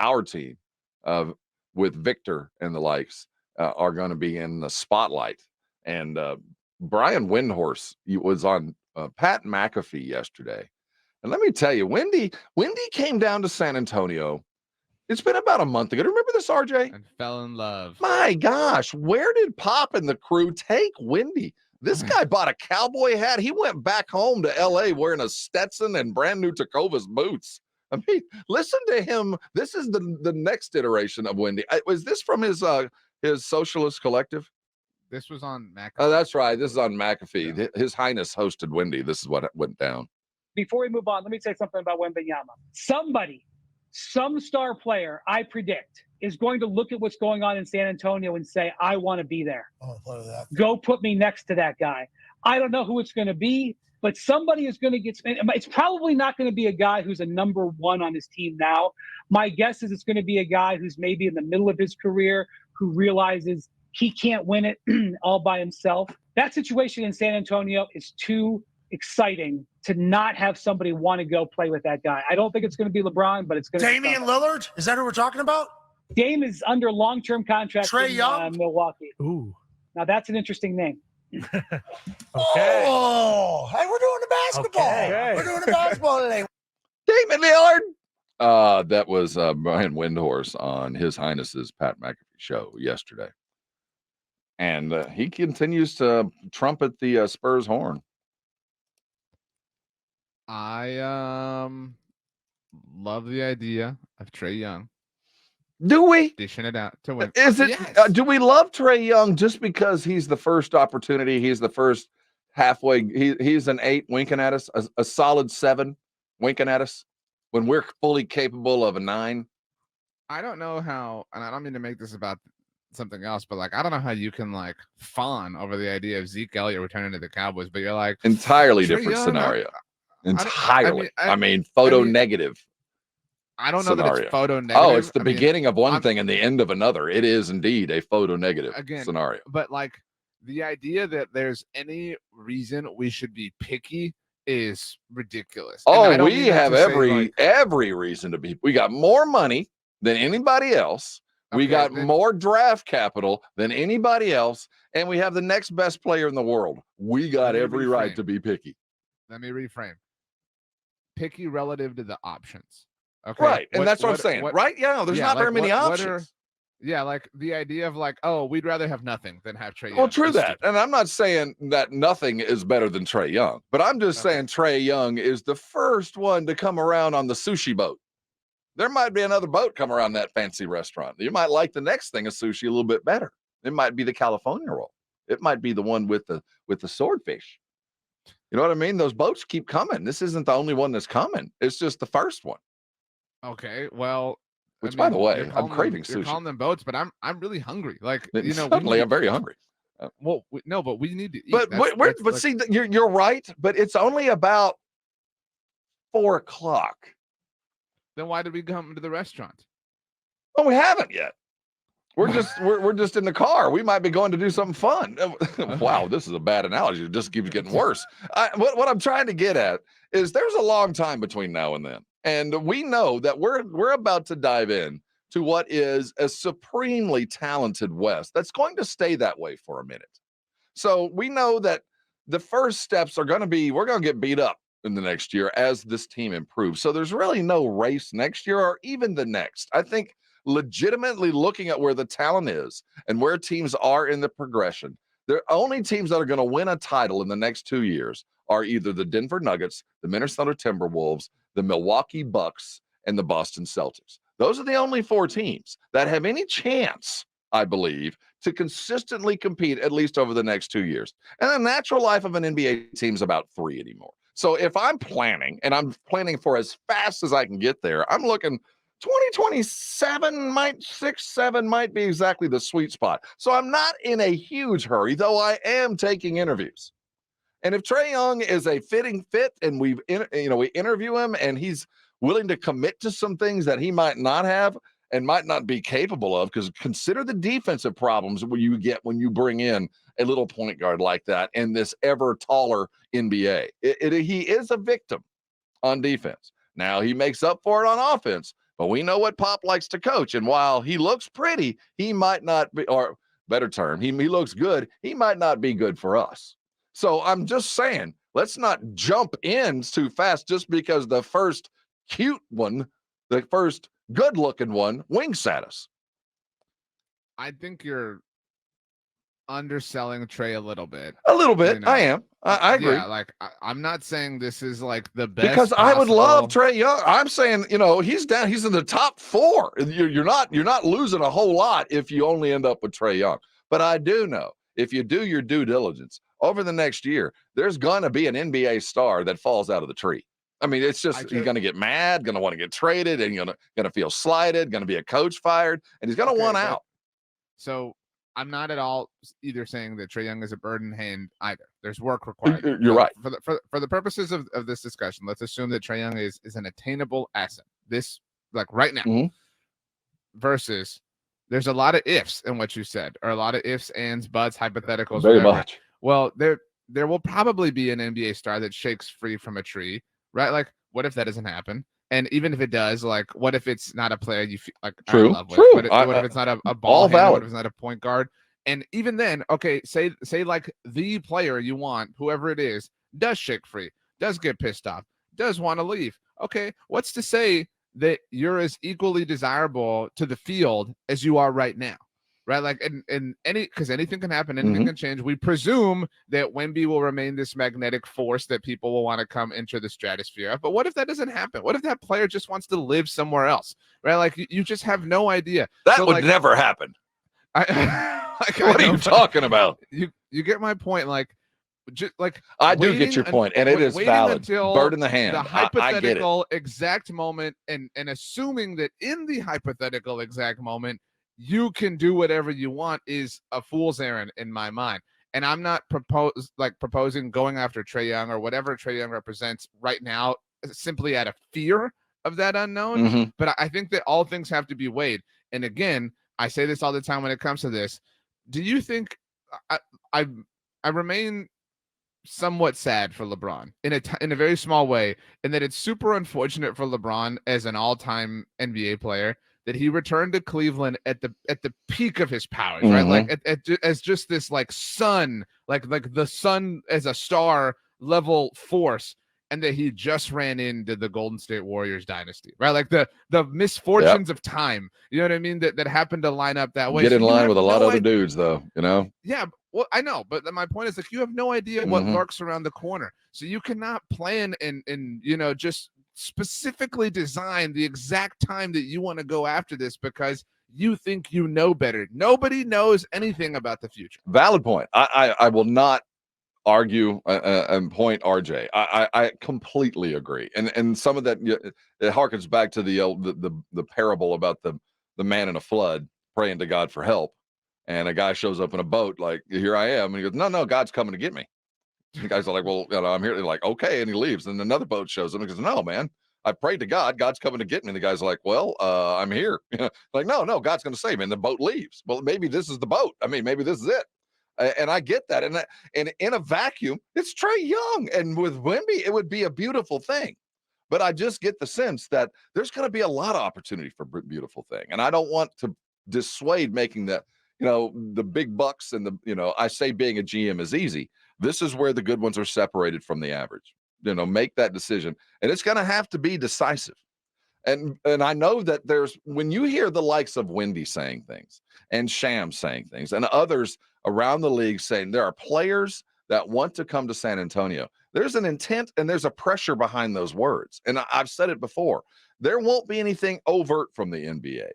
our team with Victor and the likes are going to be in the spotlight. And Brian Windhorst was on Pat MacAfee yesterday. And let me tell you, Wendy came down to San Antonio. It's been about a month ago. Remember this, RJ? And fell in love. My gosh, where did Pop and the crew take Wendy? This guy bought a cowboy hat. He went back home to L.A. wearing a Stetson and brand new Tecovas boots. I mean, listen to him. This is the next iteration of Wendy. Was this from his Socialist Collective? This was on McAfee. Oh, that's right. This is on McAfee. Yeah. His Highness hosted Wendy. This is what went down. Before we move on, let me say something about Wemby-Ep. Some star player, I predict, is going to look at what's going on in San Antonio and say, I want to be there. Oh, I thought of that. Go put me next to that guy. I don't know who it's going to be, but somebody is going to get – it's probably not going to be a guy who's a number one on his team now. My guess is it's going to be a guy who's maybe in the middle of his career who realizes he can't win it all by himself. That situation in San Antonio is too exciting to not have somebody want to go play with that guy. I don't think it's going to be LeBron, but it's going to be Damian Lillard? Is that who we're talking about? Dame is under long-term contract Trae Young? Milwaukee. Ooh. Now, that's an interesting name. Okay. Oh, hey, we're doing the basketball. Okay. We're doing the basketball today. Damian Lillard. That was Brian Windhorst on His Highness's Pat McAfee show yesterday. And he continues to trumpet the Spurs horn. I love the idea of Trae Young. Do we? Dishing it out to win. Is it? Yes. Do we love Trae Young just because he's the first opportunity? He's the first halfway. He's an 8 winking at us, a solid 7 winking at us when we're fully capable of a 9. I don't know how, and I don't mean to make this about something else, but like I don't know how you can like fawn over the idea of Zeke Elliott returning to the Cowboys, but you're like entirely Trae different Young, scenario. Entirely. I mean, photo negative. I don't know scenario. that it's photo negative. Oh, it's the beginning of one thing and the end of another. It is indeed a photo negative scenario. But like the idea that there's any reason we should be picky is ridiculous. Oh, we have every reason to be. We got more money than anybody else. We got more draft capital than anybody else, and we have the next best player in the world. We got every right to be picky. Let me reframe. Picky relative to the options. Okay. Right. And that's what I'm saying. Right? Yeah. No, there's not very many options. Like the idea of like, oh, we'd rather have nothing than have Trae Young. Well, true that. And I'm not saying that nothing is better than Trae Young, but I'm just saying Trae Young is the first one to come around on the sushi boat. There might be another boat come around that fancy restaurant. You might like the next thing of sushi a little bit better. It might be the California roll. It might be the one with the swordfish. You know what I mean? Those boats keep coming. This isn't the only one that's coming. It's just the first one. Okay, well, which, by the way, I'm craving sushi. You're calling them boats, but I'm really hungry. Like, you know, suddenly I'm very hungry. Well, no, but we need to eat. But see, you're right. But it's only about 4:00. Then why did we come to the restaurant? Well, we haven't yet. We're just in the car. We might be going to do something fun. Wow, this is a bad analogy. It just keeps getting worse. What I'm trying to get at is there's a long time between now and then. And we know that we're about to dive in to what is a supremely talented West that's going to stay that way for a minute. So we know that the first steps are going to be, we're going to get beat up in the next year as this team improves. So there's really no race next year or even the next. I think legitimately looking at where the talent is and where teams are in the progression, the only teams that are going to win a title in the next 2 years are either the Denver Nuggets, the Minnesota Timberwolves, the Milwaukee Bucks, and the Boston Celtics. Those are the only 4 teams that have any chance, I believe, to consistently compete at least over the next 2 years. And the natural life of an NBA team is about 3 anymore. So if I'm planning, and I'm planning for as fast as I can get there, I'm looking 2027 7 might be exactly the sweet spot. So I'm not in a huge hurry, though I am taking interviews. And if Trae Young is a fitting fit and we interview him and he's willing to commit to some things that he might not have and might not be capable of, because consider the defensive problems where you get when you bring in a little point guard like that in this ever taller NBA. He is a victim on defense. Now he makes up for it on offense, But we know what Pop likes to coach. And while he looks pretty, he might not be, or better term, he looks good. He might not be good for us. So I'm just saying, let's not jump in too fast just because the first cute one, the first good looking one winks at us. I think you're underselling Trey a little bit. A little bit. You know? I am. I agree. Yeah, like I'm not saying this is like the best. Because I would love possible- Trey Young. I'm saying, he's down. He's in the top 4. You're not losing a whole lot if you only end up with Trey Young. But I do know if you do your due diligence over the next year, there's going to be an NBA star that falls out of the tree. I mean, it's just he's going to get mad, going to want to get traded, and going to feel slighted, going to be a coach fired, and he's going to want out. So I'm not at all either saying that Trey Young is a burden hand either. There's work required. You're right. For the purposes of this discussion, let's assume that Trey Young is an attainable asset. This, like right now, Mhm. versus there's a lot of ifs in what you said, or a lot of ifs, ands, buts, hypotheticals. Very whatever. much. Well, there will probably be an NBA star that shakes free from a tree, right? Like, what if that doesn't happen? And even if it does, like, what if it's not a player you feel like True, I love with? true. What if it's not a ball all handler? valid. What if it's not a point guard? And even then, okay, say like the player you want, whoever it is, does shake free, does get pissed off, does want to leave. Okay, what's to say that you're as equally desirable to the field as you are right now? Right, like, and because anything can happen, anything can change. We presume that Wemby will remain this magnetic force that people will want to come enter the stratosphere. But what if that doesn't happen? What if that player just wants to live somewhere else? Right, like you just have no idea. That So, would like, never happen. Like, What are you talking about? You get my point. Like, just like I do get your point, and it is valid. Bird in the hand. The I get it. hypothetical exact moment, and assuming that in the hypothetical exact moment you can do whatever you want is a fool's errand in my mind. And I'm not proposing going after Trey Young or whatever Trey Young represents right now, simply out of fear of that unknown. Mm-hmm. But I think that all things have to be weighed. And again, I say this all the time when it comes to this. Do you think I remain somewhat sad for LeBron in a very small way, and that it's super unfortunate for LeBron as an all-time NBA player that he returned to Cleveland at the peak of his powers, right? Like as just this like sun, like the sun as a star level force, and that he just ran into the Golden State Warriors dynasty, right? Like the misfortunes of time, you know what I mean? That happened to line up that way. Get in So you line have with a lot no of other idea- dudes, though. Yeah, well, I know, but my point is, like, you have no idea what lurks around the corner, so you cannot plan and just specifically design the exact time that you want to go after this because you think you know better. Nobody knows anything about the future. Valid point. I will not argue and point RJ. I completely agree, and some of that it harkens back to the parable about the man in a flood praying to God for help, and a guy shows up in a boat like, here I am, and he goes, no, God's coming to get me. The guys are like, well, I'm here. They're like, okay, and he leaves. And another boat shows up and goes, no, man, I prayed to God. God's coming to get me. And the guy's like, well, I'm here. Like, no, God's going to save me. And the boat leaves. Well, maybe this is the boat. I mean, maybe this is it. And I get that. And in a vacuum, it's Trey Young. And with Wemby, it would be a beautiful thing. But I just get the sense that there's going to be a lot of opportunity for beautiful thing. And I don't want to dissuade making the big bucks and I say being a GM is easy. This is where the good ones are separated from the average. Make that decision. And it's going to have to be decisive. And I know that when you hear the likes of Wendy saying things and Sham saying things and others around the league saying there are players that want to come to San Antonio, there's an intent and there's a pressure behind those words. And I've said it before, there won't be anything overt from the NBA.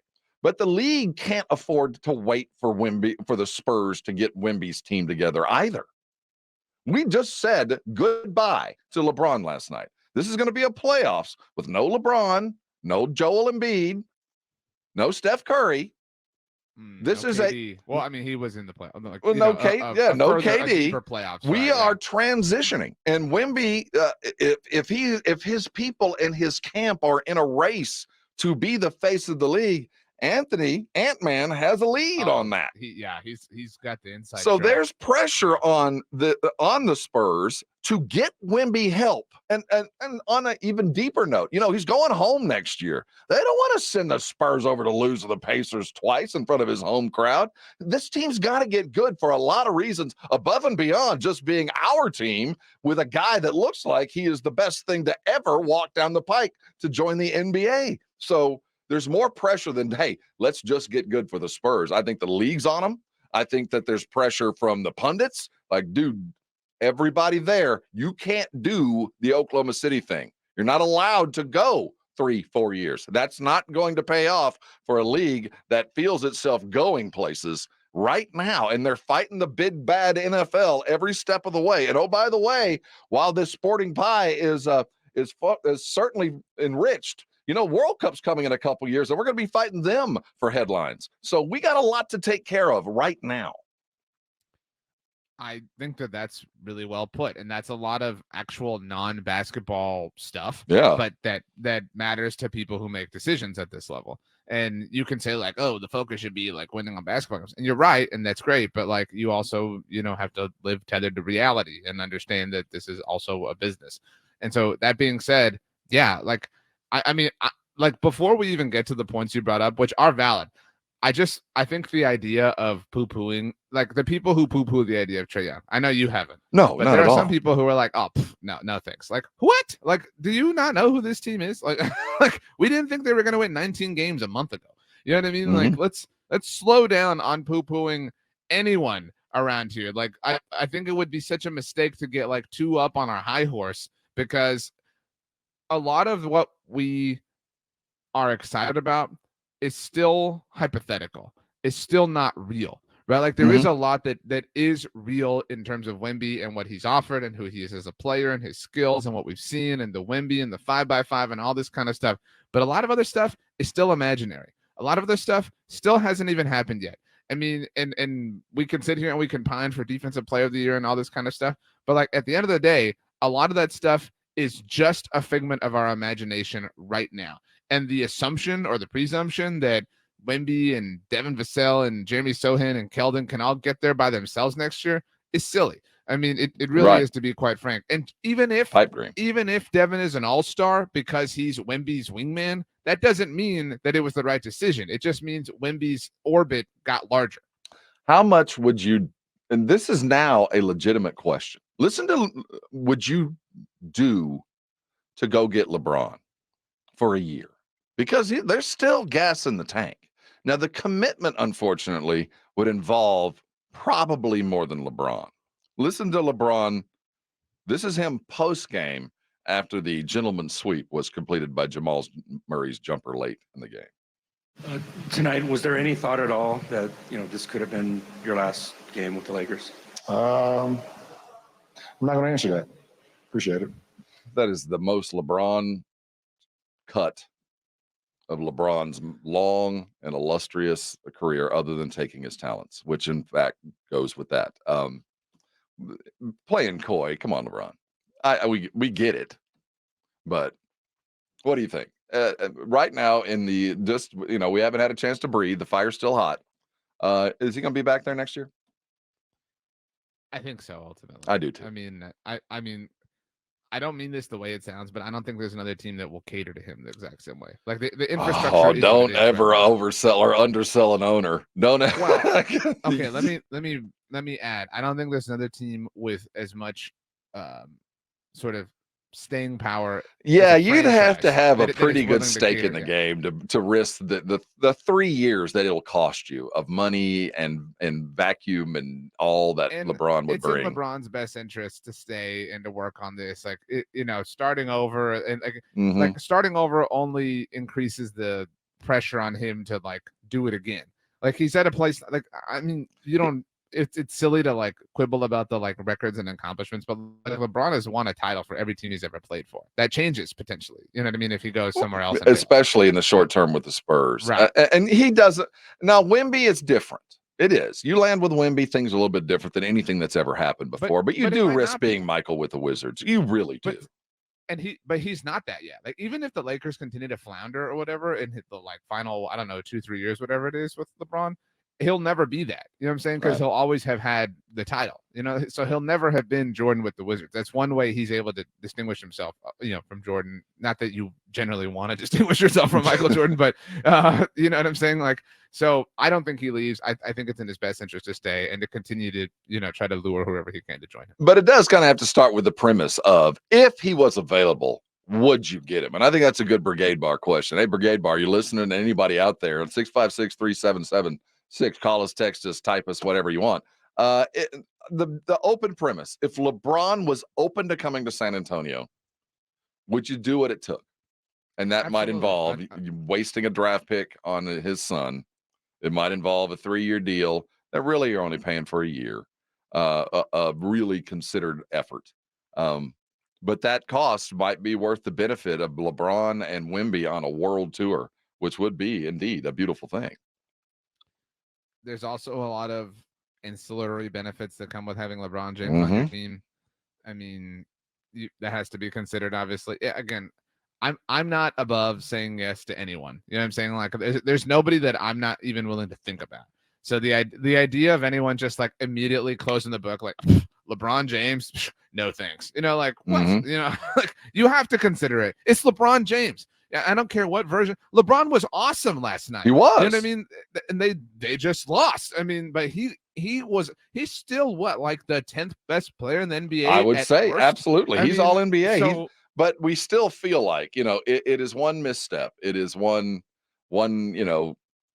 But the league can't afford to wait for the Spurs to get Wemby's team together either. We just said goodbye to LeBron last night. This is going to be a playoffs with no LeBron, no Joel Embiid, no Steph Curry. This no is KD. Well, I mean, he was in the playoffs. Like, no no KD for playoffs. We are transitioning, and Wemby, if his people and his camp are in a race to be the face of the league, Ant-Man has a lead on that. He's got the inside. So track. there's pressure on the Spurs to get Wemby help. And on an even deeper note, he's going home next year. They don't want to send the Spurs over to lose to the Pacers twice in front of his home crowd. This team's got to get good for a lot of reasons above and beyond just being our team with a guy that looks like he is the best thing to ever walk down the pike to join the NBA. So there's more pressure than, hey, let's just get good for the Spurs. I think the league's on them. I think that there's pressure from the pundits. Like, dude, everybody there, you can't do the Oklahoma City thing. You're not allowed to go 3-4 years. That's not going to pay off for a league that feels itself going places right now. And they're fighting the big bad NFL every step of the way. And oh, by the way, while this sporting pie is certainly enriched, World Cup's coming in a couple years, and we're going to be fighting them for headlines. So we got a lot to take care of right now. I think that that's really well put, and that's a lot of actual non-basketball stuff. Yeah, but that matters to people who make decisions at this level. And you can say like, oh, the focus should be like winning on basketball games, and you're right, and that's great. But like, you also have to live tethered to reality and understand that this is also a business. And so that being said, yeah, like I mean, like before we even get to the points you brought up, which are valid. I think the idea of poo-pooing, like the people who poo-poo the idea of Trae Young, I know you haven't. No, but not there at are all. some people who are like, oh, no thanks. Like, what? Like, do you not know who this team is? Like, like we didn't think they were going to win 19 games a month ago. You know what I mean? Mm-hmm. Like, let's slow down on poo-pooing anyone around here. Like, I think it would be such a mistake to get like too up on our high horse, because a lot of what we are excited about is still hypothetical. It's still not real, right? Like there is a lot that is real in terms of Wemby and what he's offered and who he is as a player and his skills and what we've seen and the Wemby and the 5x5 and all this kind of stuff. But a lot of other stuff is still imaginary. A lot of other stuff still hasn't even happened yet. I mean, and we can sit here and we can pine for defensive player of the year and all this kind of stuff. But like at the end of the day, a lot of that stuff is just a figment of our imagination right now. And the assumption or the presumption that Wemby and Devin Vassell and Jeremy Sohan and Keldon can all get there by themselves next year is silly. I mean, it really is, to be quite frank. And even if Devin is an all-star because he's Wemby's wingman, that doesn't mean that it was the right decision. It just means Wemby's orbit got larger. How much would you, and this is now a legitimate question, would you do to go get LeBron for a year? Because there's still gas in the tank. Now, the commitment, unfortunately, would involve probably more than LeBron. Listen to LeBron. This is him post-game after the gentleman's sweep was completed by Jamal Murray's jumper late in the game. Tonight, was there any thought at all that, this could have been your last game with the Lakers? I'm not going to answer that. Appreciate it. That is the most LeBron cut of LeBron's long and illustrious career, other than taking his talents, which in fact goes with that. Playing coy, come on, LeBron. We get it, but what do you think? Right now, we haven't had a chance to breathe. The fire's still hot. Is he going to be back there next year? I think so. Ultimately, I do too. I mean, I don't mean this the way it sounds, but I don't think there's another team that will cater to him the exact same way. Like the infrastructure. Oh, don't ever oversell or undersell an owner. Don't. Well, okay, let me add. I don't think there's another team with as much sort of staying power. Yeah, you'd have to have a pretty good stake in the game to risk the 3 years that it'll cost you of money and vacuum and all that LeBron would bring. It's in LeBron's best interest to stay and to work on this. Like starting over and like starting over only increases the pressure on him to like do it again. Like he's at a place like, I mean, you don't. It's silly to like quibble about the like records and accomplishments, but like LeBron has won a title for every team he's ever played for. That changes potentially. You know what I mean? If he goes somewhere else, especially in the short term with the Spurs, right? And he doesn't. Now Wemby is different. It is. You land with Wemby, things are a little bit different than anything that's ever happened before. But you do risk being Michael with the Wizards. You really do. But he's not that yet. Like even if the Lakers continue to flounder or whatever and hit the like final, I don't know, 2-3 years, whatever it is with LeBron, he'll never be that. You know what I'm saying? Because Right. he'll always have had the title. So he'll never have been Jordan with the Wizards. That's one way he's able to distinguish himself, from Jordan. Not that you generally want to distinguish yourself from Michael Jordan, but you know what I'm saying? Like, so I don't think he leaves. I think it's in his best interest to stay and to continue to, try to lure whoever he can to join him. But it does kind of have to start with the premise of, if he was available, would you get him? And I think that's a good Brigade Bar question. Hey, Brigade Bar, you listening to anybody out there? 656-3776. Call us, text us, type us, whatever you want. The open premise: if LeBron was open to coming to San Antonio, would you do what it took? And that might involve wasting a draft pick on his son. It might involve a 3-year deal that really you're only paying for a year. A really considered effort. But that cost might be worth the benefit of LeBron and Wemby on a world tour, which would be indeed a beautiful thing. There's also a lot of ancillary benefits that come with having LeBron James on your team. I mean, that has to be considered, obviously. Yeah, again, I'm not above saying yes to anyone. You know what I'm saying? Like, there's nobody that I'm not even willing to think about. So the idea of anyone just like immediately closing the book, like LeBron James, no thanks. Like what? Like you have to consider it. It's LeBron James. I don't care what version. LeBron was awesome last night. He was. You know what I mean? And they just lost. I mean, but he's still what, like the 10th best player in the NBA? I would say worst? absolutely. He's all NBA. So, but we still feel like, it is one misstep. It is one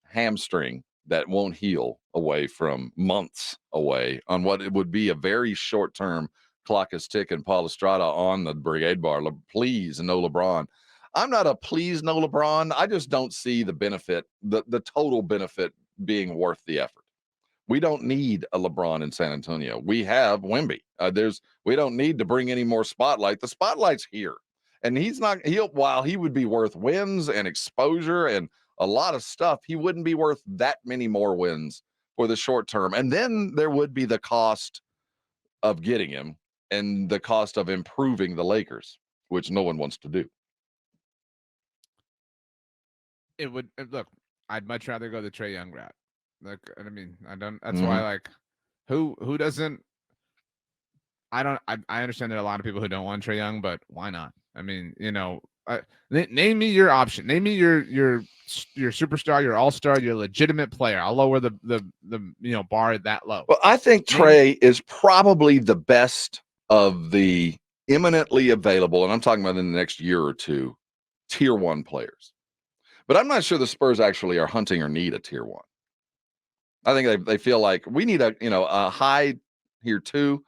hamstring that won't heal away from months away on what it would be a very short-term clock is ticking. Paul Estrada on the Brigade Bar. Please, no LeBron. I'm not a please no LeBron. I just don't see the benefit, the total benefit being worth the effort. We don't need a LeBron in San Antonio. We have Wemby. We don't need to bring any more spotlight. The spotlight's here. And while he would be worth wins and exposure and a lot of stuff, he wouldn't be worth that many more wins for the short term. And then there would be the cost of getting him and the cost of improving the Lakers, which no one wants to do. It would look. I'd much rather go the Trae Young route. Like, I mean, I don't. That's why, like, who doesn't? I understand there are a lot of people who don't want Trae Young, but why not? I mean, name me your option. Name me your superstar, your all-star, your legitimate player. I'll lower the bar that low. Well, I think Trae is probably the best of the imminently available, and I'm talking about in the next year or two, tier 1 players. But I'm not sure the Spurs actually are hunting or need a tier 1. I think they feel like we need a high tier 2,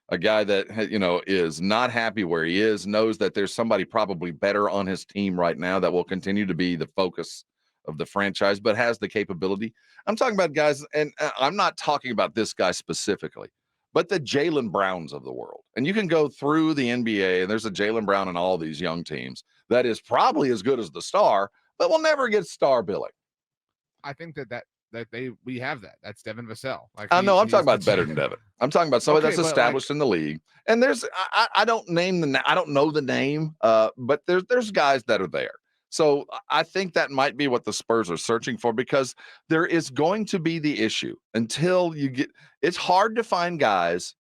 a guy that is not happy where he is, knows that there's somebody probably better on his team right now that will continue to be the focus of the franchise, but has the capability. I'm talking about guys, and I'm not talking about this guy specifically, but the Jaylen Browns of the world. And you can go through the NBA, and there's a Jaylen Brown in all these young teams that is probably as good as the star, but will never get star billing. I think that we have that. That's Devin Vassell. Like, I'm talking about better than Devin. I'm talking about somebody that's established in the league. And there's I don't know the name, but there's guys that are there. So I think that might be what the Spurs are searching for, because there is going to be the issue until it's hard to find guys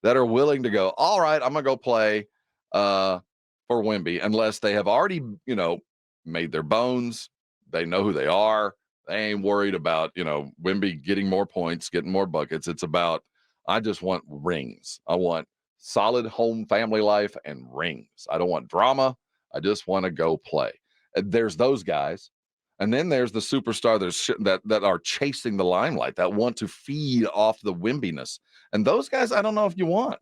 that are willing to go, all right, I'm going to go play for Wemby, unless they have already, made their bones. They know who they are. They ain't worried about, Wemby getting more points, getting more buckets. It's about, I just want rings. I want solid home family life and rings. I don't want drama. I just want to go play. And there's those guys. And then there's the superstar that are chasing the limelight, that want to feed off the Wembiness. And those guys, I don't know if you want.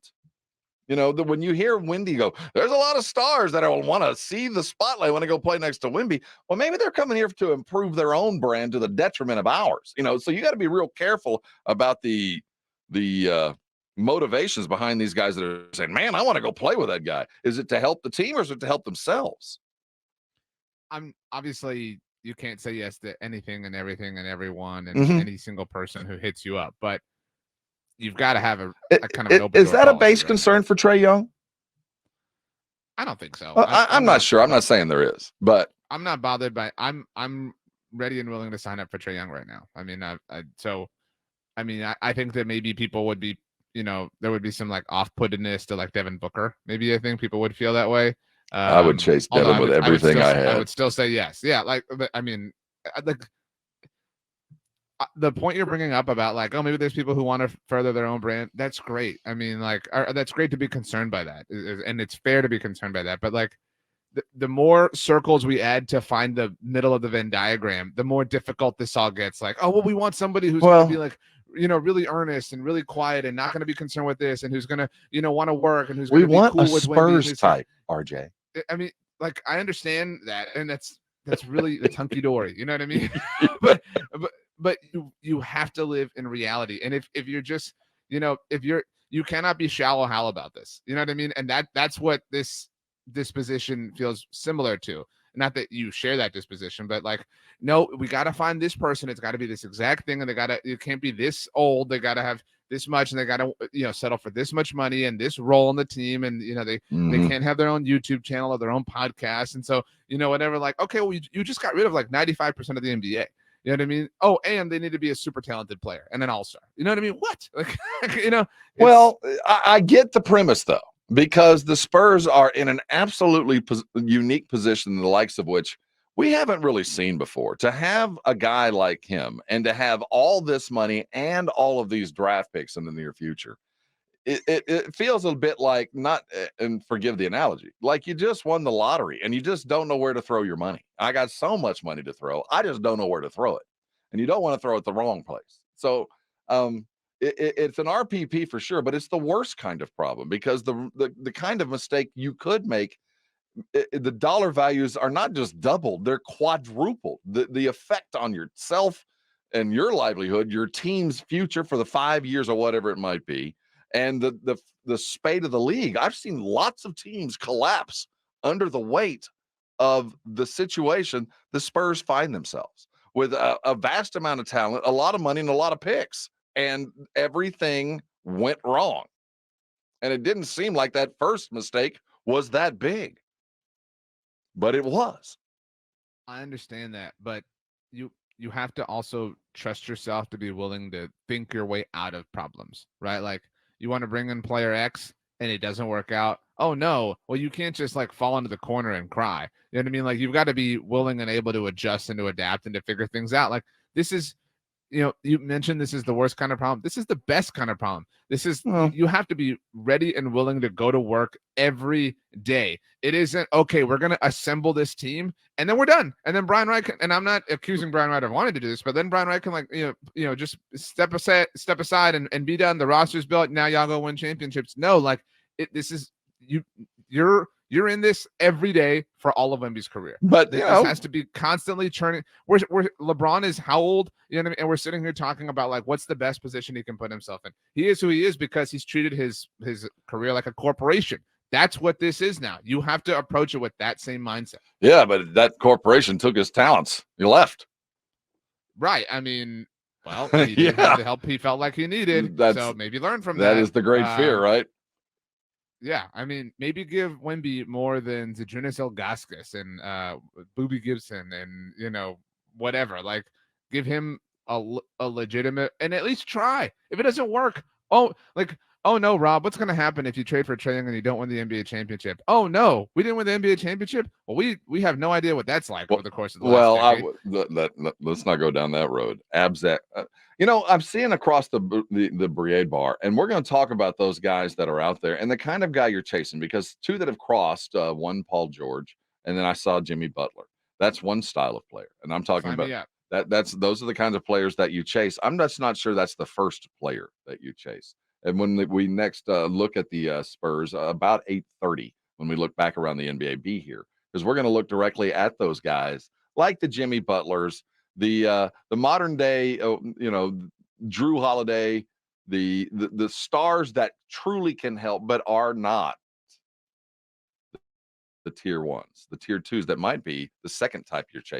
When you hear Wemby go, there's a lot of stars that want to see the spotlight when they go play next to Wemby. Well, maybe they're coming here to improve their own brand to the detriment of ours. So you got to be real careful about the motivations behind these guys that are saying, man, I want to go play with that guy. Is it to help the team, or is it to help themselves? Obviously, you can't say yes to anything and everything and everyone and any single person who hits you up, but you've got to have a kind of an open. Is that a base concern for Trae Young? I don't think so. I'm not sure. I'm not saying there is, but I'm not bothered by. I'm ready and willing to sign up for Trae Young right now. I mean, I think that maybe people would be, there would be some like off-puttedness to like Devin Booker. Maybe I think people would feel that way. I would chase Devin with everything I had. I would still say yes. Yeah, like the point you're bringing up about like, oh, maybe there's people who want to further their own brand. That's great. I mean, like, that's great to be concerned by that, and it's fair to be concerned by that. But like, the more circles we add to find the middle of the Venn diagram, the more difficult this all gets. Like, oh, well, we want somebody who's going to be like, really earnest and really quiet and not going to be concerned with this, and who's going to, want to work, and who's going to be cool with Spurs type, RJ. I mean, like, I understand that, and that's really the hunky dory. You know what I mean? but you have to live in reality, and if you're just, you cannot be shallow Hal about this. You know what I mean? And that's what this disposition feels similar to. Not that you share that disposition, but like, no, we got to find this person. It's got to be this exact thing, and it can't be this old. They got to have this much, and they got to settle for this much money and this role in the team, and they can't have their own YouTube channel or their own podcast, and so whatever. Like, okay, well, you just got rid of like 95% of the NBA. You know what I mean? Oh, and they need to be a super talented player and an all-star. You know what I mean? What? Like, Well, I get the premise though, because the Spurs are in an absolutely unique position, the likes of which we haven't really seen before. To have a guy like him and to have all this money and all of these draft picks in the near future, it feels a bit like, not, and forgive the analogy, like you just won the lottery and you just don't know where to throw your money. I got so much money to throw, I just don't know where to throw it. And you don't want to throw it the wrong place. So it's an RPP for sure, but it's the worst kind of problem, because the kind of mistake you could make, the dollar values are not just doubled, they're quadrupled. The effect on yourself and your livelihood, your team's future for the 5 years or whatever it might be, and the spate of the league. I've seen lots of teams collapse under the weight of the situation the Spurs find themselves with a vast amount of talent, a lot of money, and a lot of picks, and everything went wrong. And it didn't seem like that first mistake was that big, but it was. I understand that, but you have to also trust yourself to be willing to think your way out of problems, right? Like, you want to bring in player X and it doesn't work out. Oh no, well, you can't just like fall into the corner and cry. You know what I mean? Like, you've got to be willing and able to adjust and to adapt and to figure things out. Like, this is, you mentioned this is the worst kind of problem. This is the best kind of problem. This is, you have to be ready and willing to go to work every day. It isn't, okay, we're going to assemble this team and then we're done. And then Brian Wright, and I'm not accusing Brian Wright of wanting to do this, but then Brian Wright can, like, just step aside and be done. The roster's built. Now y'all go win championships. No, like, this is, you're in this every day for all of Wemby's career. But this has to be constantly churning. We're LeBron is how old? You know what I mean? And we're sitting here talking about like, what's the best position he can put himself in. He is who he is because he's treated his career like a corporation. That's what this is now. You have to approach it with that same mindset. Yeah, but that corporation took his talents. He left. Right. I mean, well, he didn't have the help he felt like he needed. So maybe learn from that. That is the great fear, right? Yeah, I mean, maybe give Wemby more than Zydrunas Ilgauskas and Boobie Gibson and, whatever. Like, give him a legitimate, and at least try. If it doesn't work, oh no, Rob, what's going to happen if you trade for Trae Young and you don't win the NBA championship? Oh no, we didn't win the NBA championship. Well, we have no idea what that's like over the course of the last decade. Let's not go down that road. I'm seeing across the Briade bar, and we're going to talk about those guys that are out there and the kind of guy you're chasing, because two that have crossed, one Paul George, and then I saw Jimmy Butler. That's one style of player, and I'm talking about those are the kinds of players that you chase. I'm just not sure that's the first player that you chase. And when we next look at the Spurs, about 8:30, when we look back around the NBA, be here, because we're going to look directly at those guys like the Jimmy Butlers, the modern day, Drew Holiday, the stars that truly can help but are not the tier ones, the tier twos that might be the second type you're chasing.